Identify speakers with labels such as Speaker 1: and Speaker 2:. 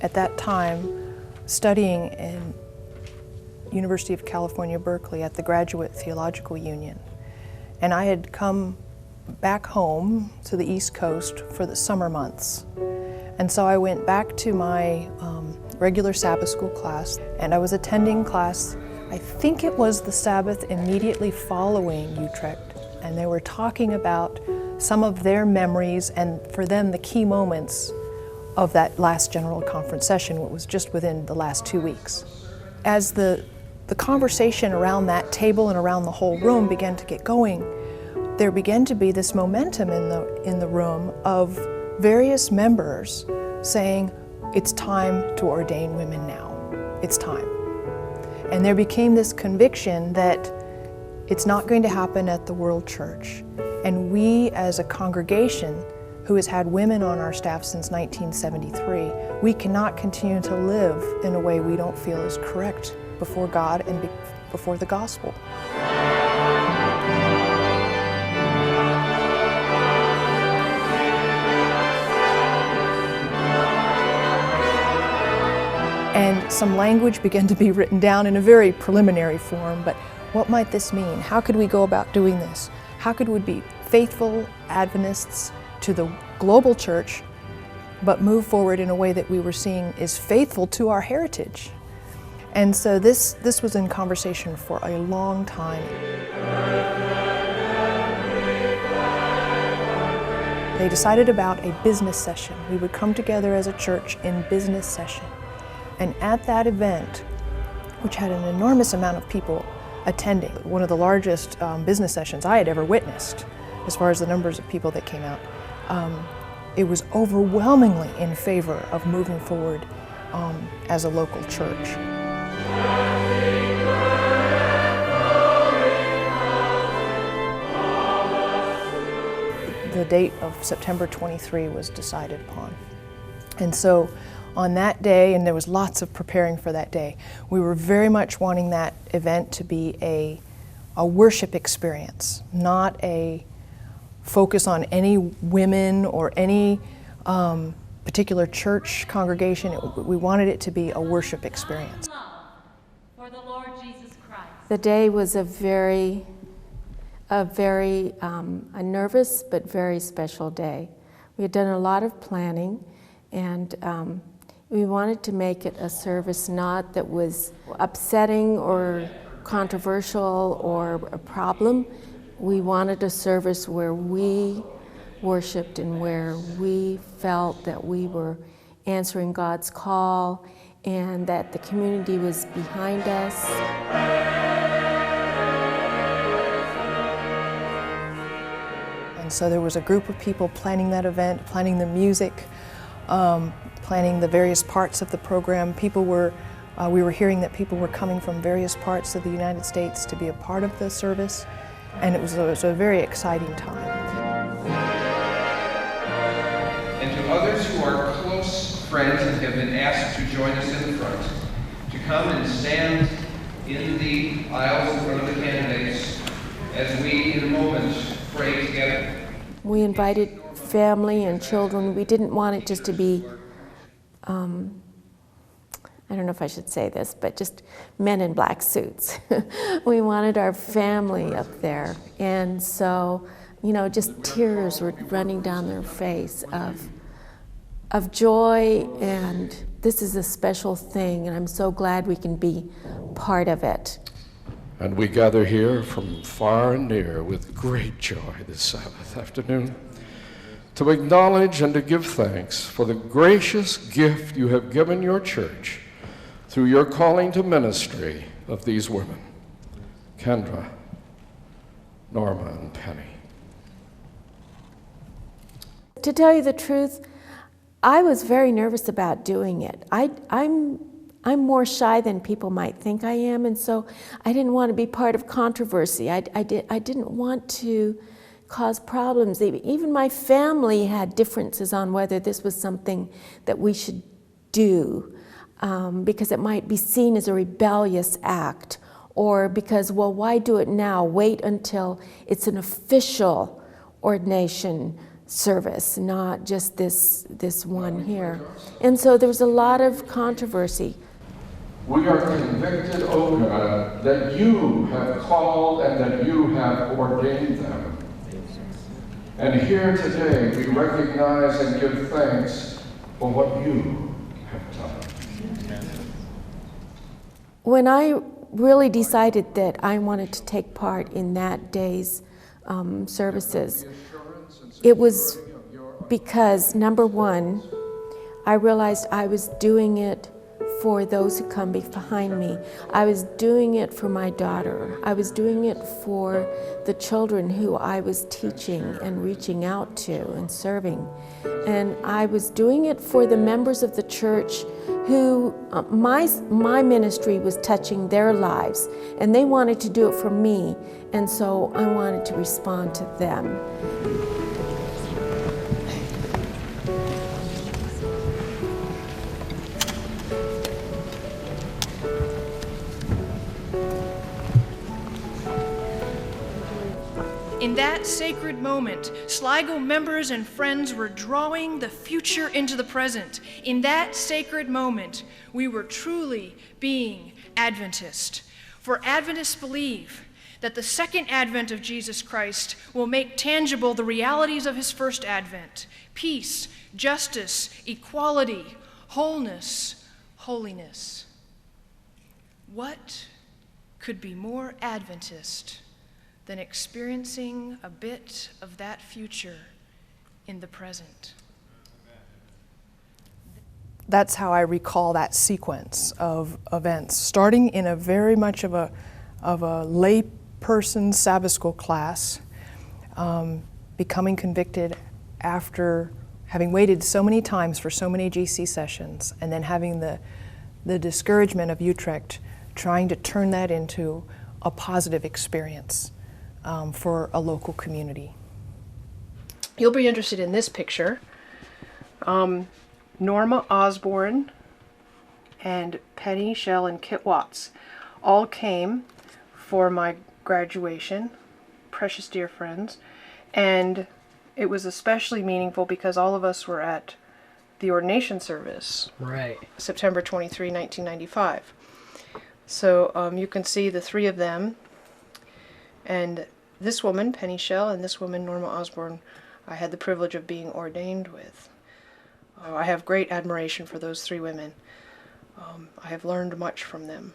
Speaker 1: at that time studying in University of California, Berkeley at the Graduate Theological Union. And I had come back home to the East Coast for the summer months. And so I went back to my regular Sabbath school class, and I was attending class, I think it was the Sabbath immediately following Utrecht, and they were talking about some of their memories and for them the key moments of that last General Conference session, what was just within the last 2 weeks. As the conversation around that table and around the whole room began to get going, there began to be this momentum in the room of various members saying, it's time to ordain women now. It's time. And there became this conviction that it's not going to happen at the World Church. And we as a congregation who has had women on our staff since 1973, we cannot continue to live in a way we don't feel is correct before God and before the gospel. And some language began to be written down in a very preliminary form, but what might this mean? How could we go about doing this? How could we be faithful Adventists to the global church, but move forward in a way that we were seeing is faithful to our heritage? And so this was in conversation for a long time. They decided about a business session. We would come together as a church in business session. And at that event, which had an enormous amount of people attending, one of the largest business sessions I had ever witnessed, as far as the numbers of people that came out, it was overwhelmingly in favor of moving forward as a local church. The date of September 23 was decided upon. And so on that day, and there was lots of preparing for that day, we were very much wanting that event to be a worship experience, not a focus on any women or any particular church congregation. We wanted it to be a worship experience.
Speaker 2: For the Lord Jesus Christ.
Speaker 3: The day was a very nervous but very special day. We had done a lot of planning, and we wanted to make it a service not that was upsetting or controversial or a problem. We wanted a service where we worshiped and where we felt that we were answering God's call and that the community was behind us.
Speaker 1: And so there was a group of people planning that event, planning the music, planning the various parts of the program. We were hearing that people were coming from various parts of the United States to be a part of the service, and it was a very exciting time.
Speaker 4: And to others who are close friends and have been asked to join us in the front, to come and stand in the aisles in front of the candidates as we, in a moment, pray together.
Speaker 3: We invited family and children. We didn't want it just to be, I don't know if I should say this, but just men in black suits. We wanted our family up there. And so, just tears were running down their face of joy, and this is a special thing, and I'm so glad we can be part of it.
Speaker 5: And we gather here from far and near with great joy this Sabbath afternoon to acknowledge and to give thanks for the gracious gift you have given your church through your calling to ministry of these women, Kendra, Norma, and Penny.
Speaker 3: To tell you the truth, I was very nervous about doing it. I'm more shy than people might think I am, and so I didn't want to be part of controversy. I didn't want to cause problems. Even my family had differences on whether this was something that we should do, because it might be seen as a rebellious act, or because, why do it now? Wait until it's an official ordination service, not just this one here. And so there was a lot of controversy.
Speaker 5: We are convicted, O God, that you have called and that you have ordained them. And here today we recognize and give thanks for what you have done.
Speaker 3: When I really decided that I wanted to take part in that day's services, it was because, number one, I realized I was doing it for those who come behind me. I was doing it for my daughter. I was doing it for the children who I was teaching and reaching out to and serving. And I was doing it for the members of the church who, my ministry was touching their lives, and they wanted to do it for me, and so I wanted to respond to them.
Speaker 1: In that sacred moment, Sligo members and friends were drawing the future into the present. In that sacred moment, we were truly being Adventist. For Adventists believe that the second advent of Jesus Christ will make tangible the realities of his first advent: peace, justice, equality, wholeness, holiness. What could be more Adventist than experiencing a bit of that future in the present? That's how I recall that sequence of events, starting in a very much of a lay person Sabbath school class, becoming convicted after having waited so many times for so many GC sessions, and then having the discouragement of Utrecht, trying to turn that into a positive experience for a local community. You'll be interested in this picture. Norma, Osborn, and Penny, Shell, and Kit Watts all came for my graduation, precious dear friends, and it was especially meaningful because all of us were at the ordination service,
Speaker 6: Right.
Speaker 1: September 23, 1995. So you can see the three of them, and this woman, Penny Shell, and this woman, Norma Osborn, I had the privilege of being ordained with. I have great admiration for those three women. I have learned much from them.